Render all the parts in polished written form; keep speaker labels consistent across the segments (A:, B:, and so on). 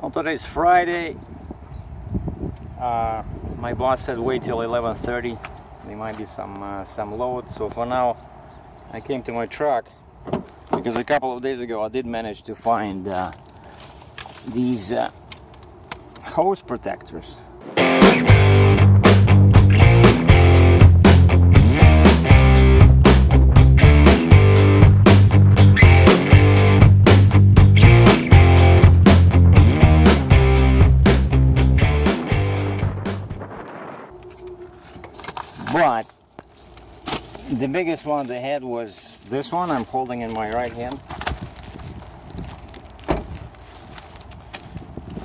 A: Well, today's Friday. My boss said wait till 11:30. There might be some load. So for now, I came to my truck because a couple of days ago I did manage to find these hose protectors. But the biggest one they had was this one I'm holding in my right hand.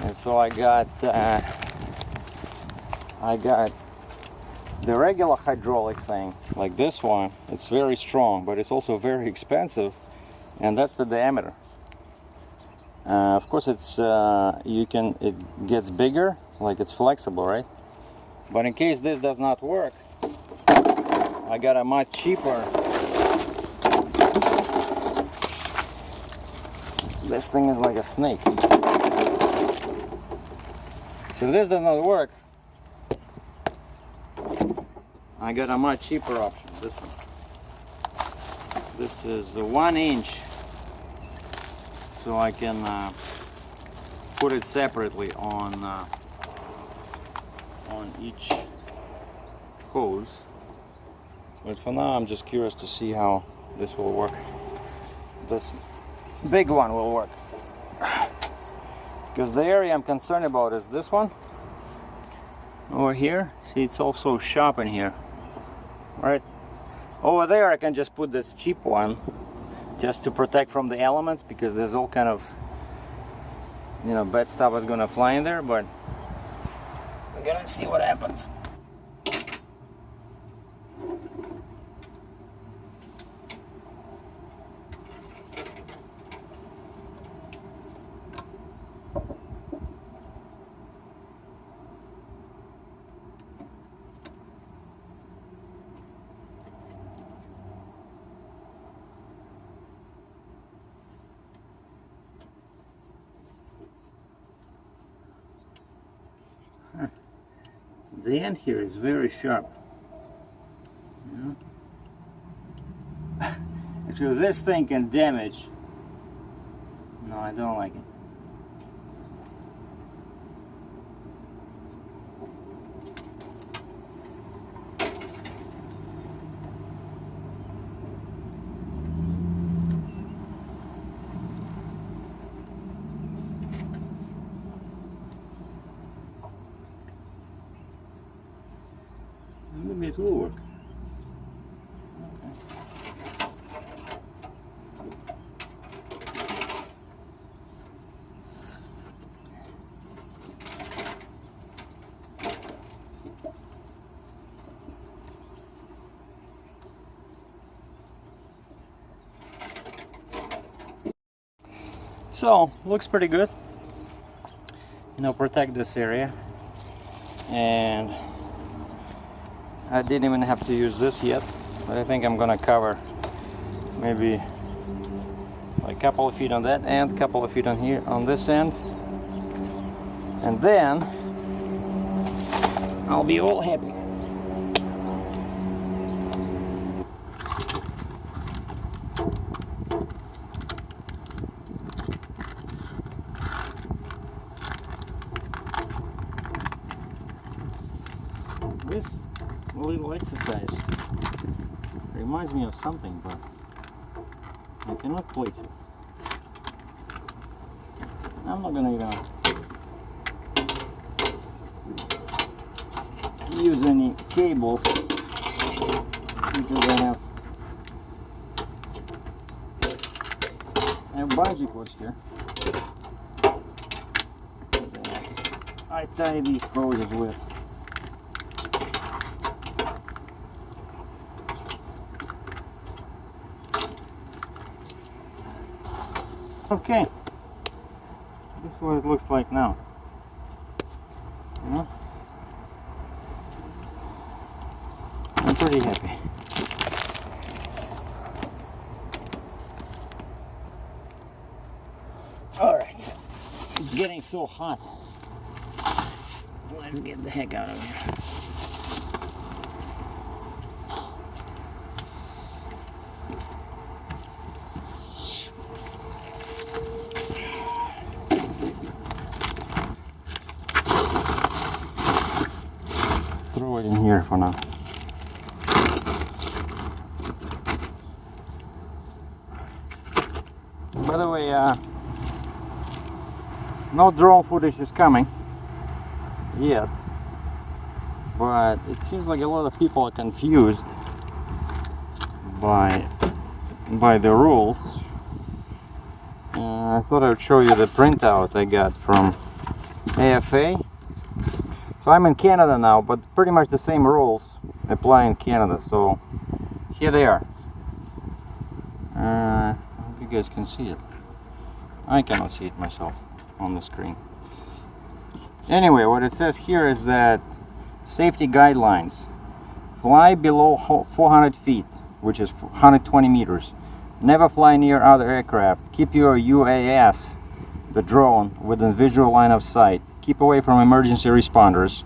A: And so I got the regular hydraulic thing, like this one. It's very strong, but it's also very expensive, and that's the diameter. Of course, it's it gets bigger, like it's flexible, right? But in case this does not work, I got a much cheaper. This thing is like a snake. So if this does not work, I got a much cheaper option. This one. This is 1 inch, so I can put it separately on each hose. But for now, I'm just curious to see how this will work. This big one will work. Because the area I'm concerned about is this one. Over here. See, it's also sharp in here. Right? Over there, I can just put this cheap one just to protect from the elements, because there's all kind of, bad stuff is gonna fly in there, but we're gonna see what happens. The end here is very sharp. Actually, this thing can damage. No, I don't like it. Maybe it will work. So, looks pretty good. Protect this area. And I didn't even have to use this yet, but I think I'm gonna cover maybe like a couple of feet on that end, a couple of feet on here, on this end, and then I'll be all happy. This little exercise reminds me of something, but I cannot place it. I'm not gonna even use any cables because I have bungee cords here. I tie these hoses with. Okay, this is what it looks like now. I'm pretty happy. All right. It's getting so hot. Let's get the heck out of here. Throw it in here for now. By the way, no drone footage is coming yet, but it seems like a lot of people are confused by the rules. I thought I would show you the printout I got from AFA. So I'm in Canada now, but pretty much the same rules apply in Canada. So here they are. I hope you guys can see it. I cannot see it myself on the screen. Anyway, what it says here is that safety guidelines: fly below 400 feet, which is 120 meters. Never fly near other aircraft. Keep your UAS, the drone, within visual line of sight. Keep away from emergency responders.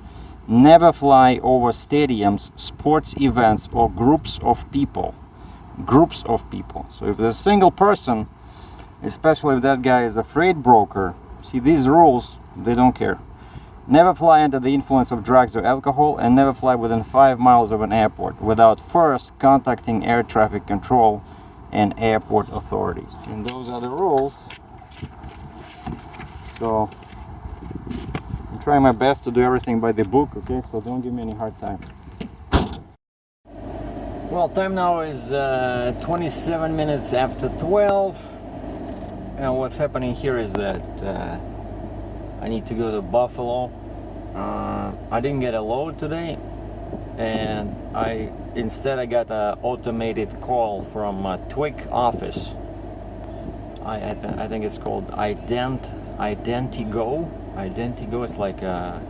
A: Never fly over stadiums, sports events, or groups of people. Groups of people. So if there's a single person, especially if that guy is a freight broker, see, these rules, they don't care. Never fly under the influence of drugs or alcohol, and never fly within 5 miles of an airport without first contacting air traffic control and airport authorities. And those are the rules. So I'm trying my best to do everything by the book, okay? So don't give me any hard time. Well, time now is 27 minutes after 12. And what's happening here is that I need to go to Buffalo. I didn't get a load today, and instead I got an automated call from a Twig office. I think it's called Identigo. Identigo is like a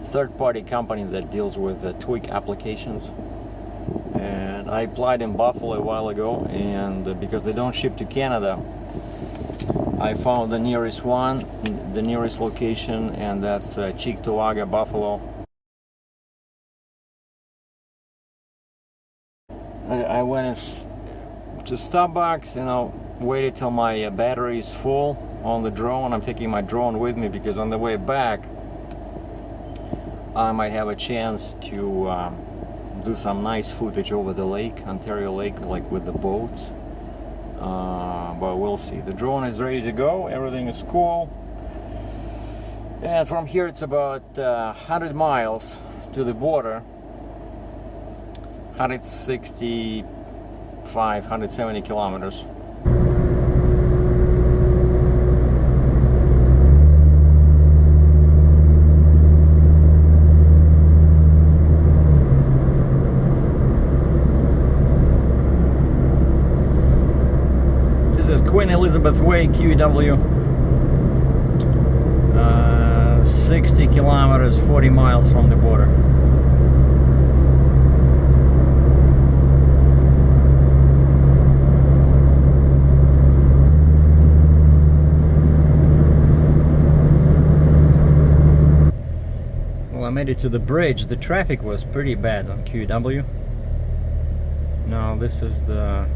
A: third-party company that deals with Twig applications. And I applied in Buffalo a while ago, and because they don't ship to Canada, I found the nearest one, the nearest location, and that's Cheektowaga, Buffalo. I went to Starbucks, waited till my battery is full on the drone. I'm taking my drone with me because on the way back I might have a chance to do some nice footage over the lake, Ontario Lake, like with the boats. But we'll see. The drone is ready to go, everything is cool, and from here it's about 100 miles to the border, 165, 170 kilometers. Queen Elizabeth Way, QEW, 60 kilometers, 40 miles from the border. Well, I made it to the bridge. The traffic was pretty bad on QEW. Now this is the,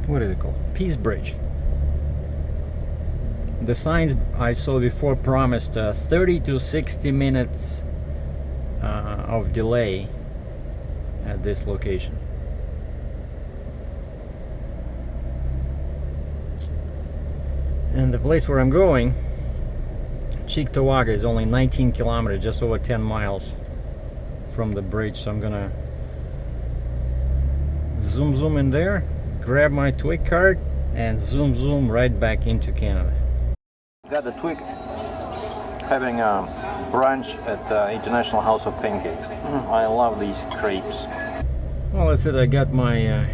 A: what is it called? Peace Bridge. The signs I saw before promised 30 to 60 minutes of delay at this location. And the place where I'm going, Cheektowaga, is only 19 kilometers, just over 10 miles from the bridge. So I'm gonna zoom in there, grab my Twig card, and zoom right back into Canada. Got the Twig having a brunch at the International House of Pancakes. I love these crepes. Well, that's it. I got my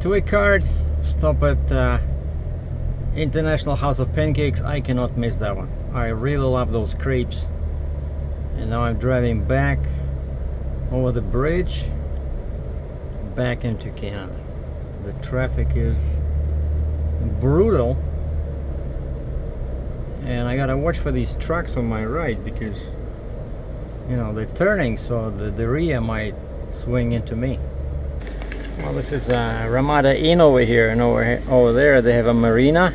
A: Twig card. Stop at International House of Pancakes. I cannot miss that one. I really love those crepes. And now I'm driving back over the bridge back into Canada. The traffic is brutal, and I gotta watch for these trucks on my right because, you know, they're turning, so the rear might swing into me. Well, this is Ramada Inn over here, and over there they have a marina,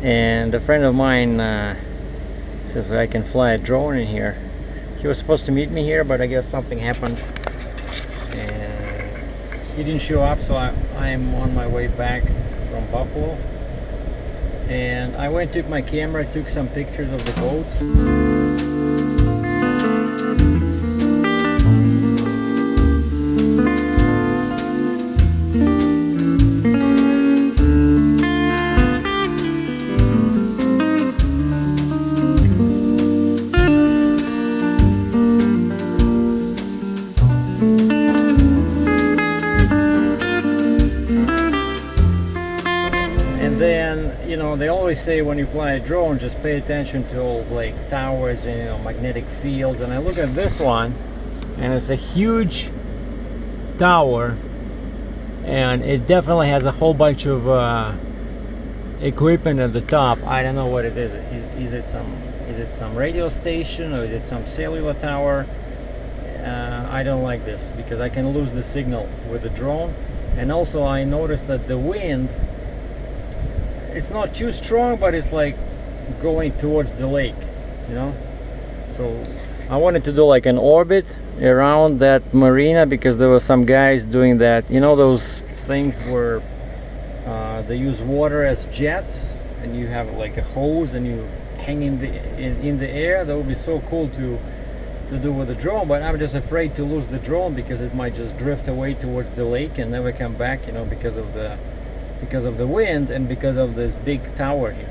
A: and a friend of mine says I can fly a drone in here. He was supposed to meet me here, but I guess something happened and he didn't show up, so I'm on my way back from Buffalo. And I went, took my camera, took some pictures of the boats. And then, you know, they always say when you fly a drone, just pay attention to all like towers and, you know, magnetic fields. And I look at this one, and it's a huge tower, and it definitely has a whole bunch of equipment at the top. I don't know what it is. Is it some radio station, or is it some cellular tower? I don't like this because I can lose the signal with the drone. And also I noticed that the wind, it's not too strong, but it's like going towards the lake, you know. So I wanted to do like an orbit around that marina because there were some guys doing that, you know, those things where they use water as jets, and you have like a hose and you hang in the air. That would be so cool to do with the drone, but I'm just afraid to lose the drone because it might just drift away towards the lake and never come back, you know, because of the wind and because of this big tower here.